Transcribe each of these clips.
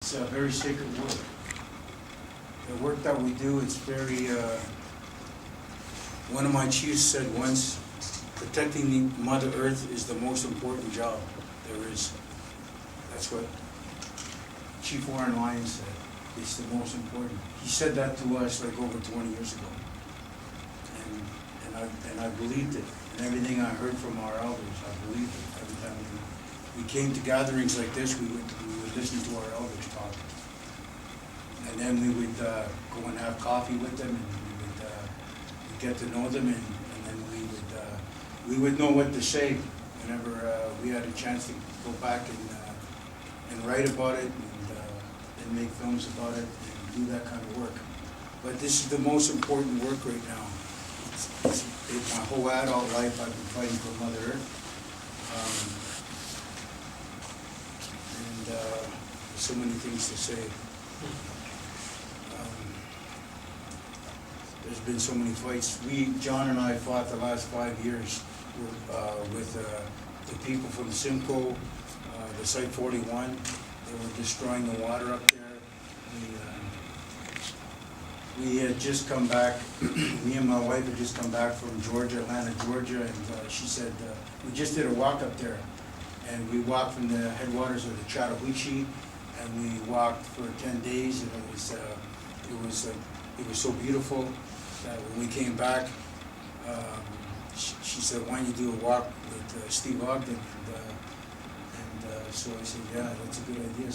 It's a very sacred work. The work that we do, it's very, one of my chiefs said once, protecting the Mother Earth is the most important job there is. That's what Chief Warren Lyons said. It's the most important. He said that to us like over 20 years ago. And I believed it. And everything I heard from our elders, I believed it. Every time we came to gatherings like this, we would listen to our elders talk. And then we would go and have coffee with them, and we'd get to know them, and then we would know what to say whenever we had a chance to go back and write about it and make films about it and do that kind of work. But this is the most important work right now. It's my whole adult life I've been fighting for Mother Earth. There's so many things to say. There's been so many fights. John and I fought the last 5 years with the people from Simcoe, the Site 41. They were destroying the water up there. We had just come back, me and my wife had just come back from Georgia, Atlanta, Georgia, and she said, we just did a walk up there. And we walked from the headwaters of the Chattahoochee, and we walked for 10 days, and it was so beautiful that when we came back, she said, why don't you do a walk with Steve Ogden? And so I said, yeah, that's a good idea.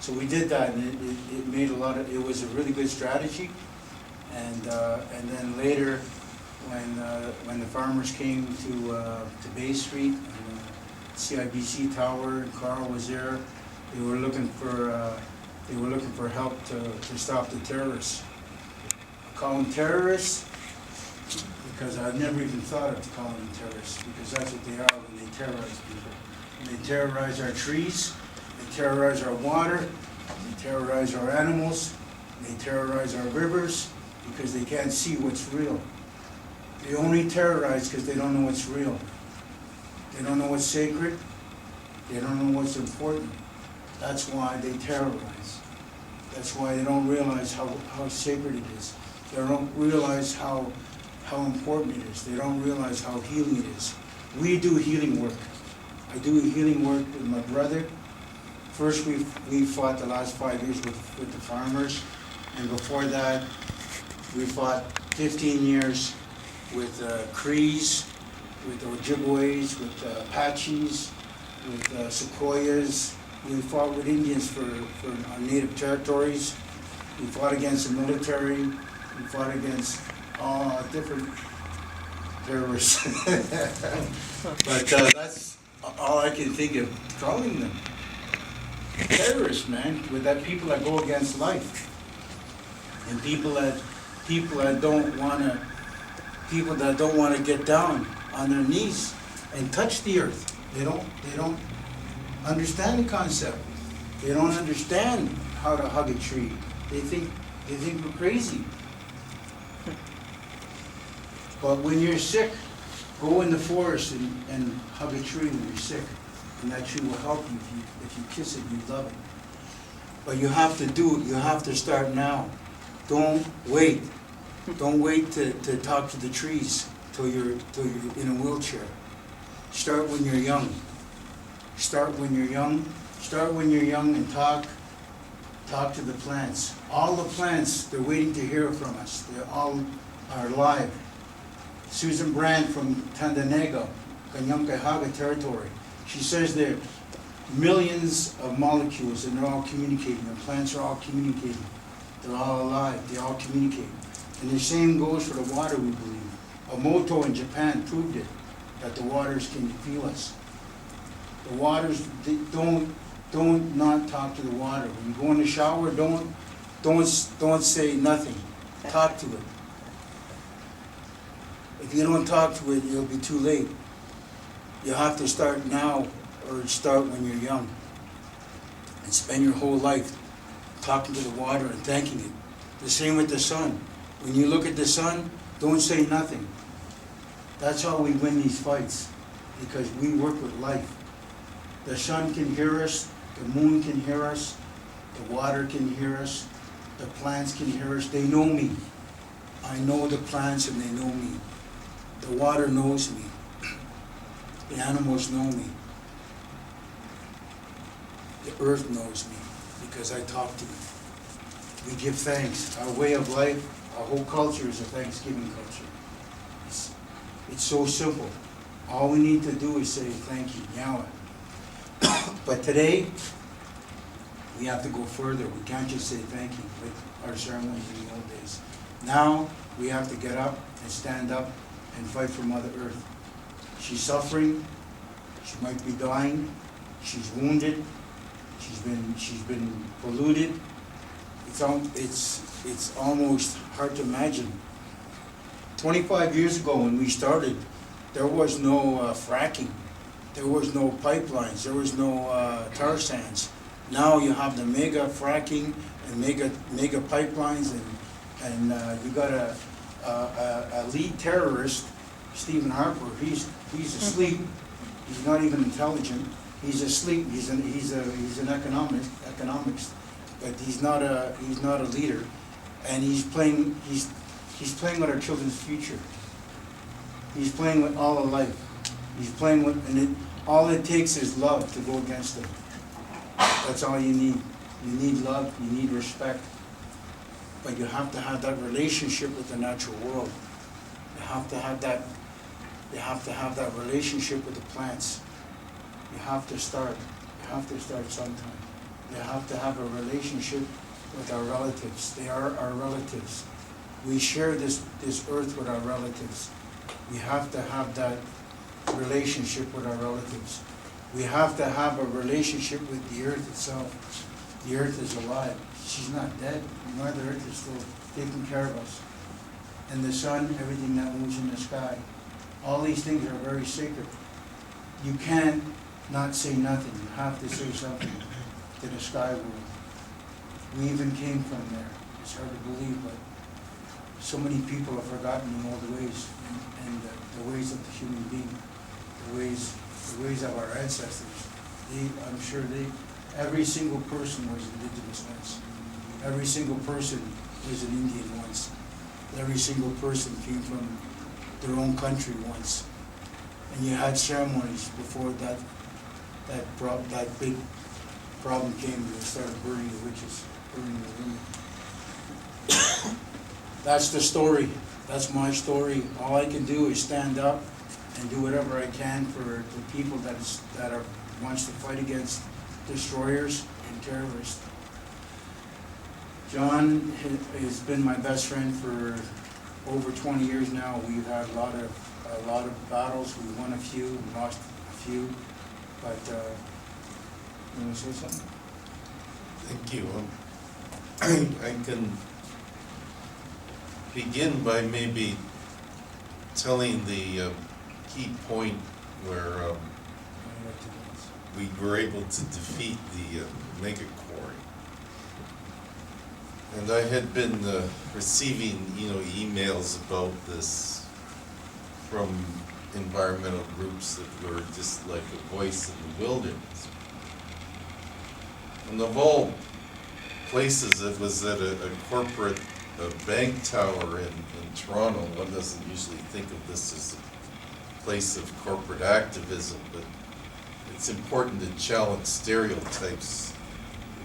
So we did that, and it made it was a really good strategy. And then later, when the farmers came to Bay Street, and CIBC Tower, and Carl was there, they were looking for help to stop the terrorists. I call them terrorists because I've never even thought of calling them terrorists, because that's what they are when they terrorize people. When they terrorize our trees, they terrorize our water, they terrorize our animals, they terrorize our rivers because they can't see what's real. They only terrorize because they don't know what's real. They don't know what's sacred. They don't know what's important. That's why they terrorize. That's why they don't realize how sacred it is. They don't realize how important it is. They don't realize how healing it is. We do healing work. I do healing work with my brother. First, we fought the last 5 years with the farmers, and before that, we fought 15 years with Crees, with Ojibways, with Apaches, with Sequoias. We fought with Indians for our native territories. We fought against the military. We fought against all different terrorists. But that's all I can think of calling them. Terrorists, man, with that people that go against life, and people that don't want to get down on their knees and touch the earth. They don't understand the concept. They don't understand how to hug a tree. They think we're crazy. But when you're sick, go in the forest and hug a tree when you're sick. And that tree will help you. If you kiss it, you love it. But you have to do it. You have to start now. Don't wait. Don't wait to talk to the trees till you're in a wheelchair. Start when you're young. Start when you're young. Start when you're young and talk to the plants. All the plants, they're waiting to hear from us. They all are alive. Susan Brand from Tandanega, Kanyamkahaga territory. She says there are millions of molecules and they're all communicating. The plants are all communicating. They're all alive. They all communicate. And the same goes for the water, we believe. Omoto in Japan proved it, that the waters can feel us. The waters, don't not talk to the water. When you go in the shower, don't say nothing. Talk to it. If you don't talk to it, it'll be too late. You have to start now, or start when you're young, and spend your whole life talking to the water and thanking it. The same with the sun. When you look at the sun, don't say nothing. That's how we win these fights, because we work with life. The sun can hear us, The moon can hear us, the water can hear us, the plants can hear us. They know me. I know the plants and they know me. The water knows me. The animals know me. The earth knows me because I talk to it. We give thanks. Our way of life, our whole culture is a Thanksgiving culture. It's so simple. All we need to do is say thank you, Yahweh. But today, we have to go further. We can't just say thank you like our ceremonies in the old days. Now, we have to get up and stand up and fight for Mother Earth. She's suffering. She might be dying. She's wounded. She's been polluted. It's almost hard to imagine. 25 years ago when we started, there was no fracking. There was no pipelines. There was no tar sands. Now you have the mega fracking and mega pipelines, and you got a lead terrorist, Stephen Harper. He's asleep. He's not even intelligent. He's asleep. He's an economist, but he's not a leader, and he's playing with our children's future. He's playing with all of life. He's playing with, and all it takes is love to go against him. That's all you need. You need love, you need respect. But you have to have that relationship with the natural world. You have to have that relationship with the plants. You have to start sometime. You have to have a relationship with our relatives. They are our relatives. We share this earth with our relatives. We have to have that relationship with our relatives. We have to have a relationship with the earth itself. The earth is alive. She's not dead. Mother Earth is still taking care of us. And the sun, everything that moves in the sky. All these things are very sacred. You can't not say nothing. You have to say something to the sky world. We even came from there. It's hard to believe, but so many people have forgotten the old ways and the ways of the human being, the ways of our ancestors. I'm sure every single person was indigenous once. Every single person was an Indian once. Every single person came from their own country once. And you had ceremonies before that big problem came. They started burning the witches, burning the women. That's the story. That's my story. All I can do is stand up and do whatever I can for the people that wants to fight against destroyers and terrorists. John has been my best friend for over 20 years now. We've had a lot of battles. We won a few, we lost a few. But you want to say something? Thank you. I can begin by maybe telling the key point where we were able to defeat the Mega-Quarry. And I had been receiving, emails about this from environmental groups that were just like a voice in the wilderness. And of all places, it was at a corporate bank tower in Toronto. One doesn't usually think of this as a place of corporate activism, but it's important to challenge stereotypes,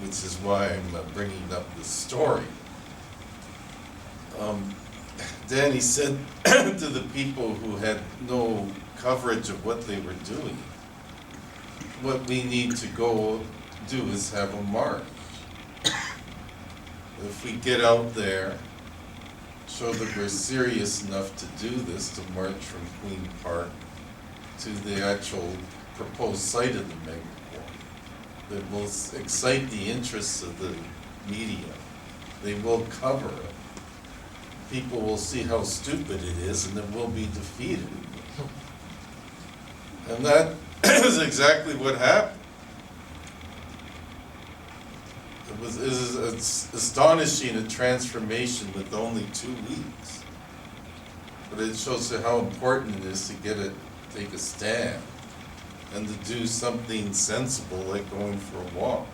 which is why I'm bringing up this story. Danny said to the people who had no coverage of what they were doing, what we need to go do is have a march. If we get out there, show that we're serious enough to do this, to march from Queen Park to the actual proposed site of the Mega-Quarry, that will excite the interests of the media. They will cover it. People will see how stupid it is, and then we'll be defeated. And that is exactly what happened. It's astonishing, a transformation with only 2 weeks. But it shows you how important it is to take a stand. and to do something sensible like going for a walk.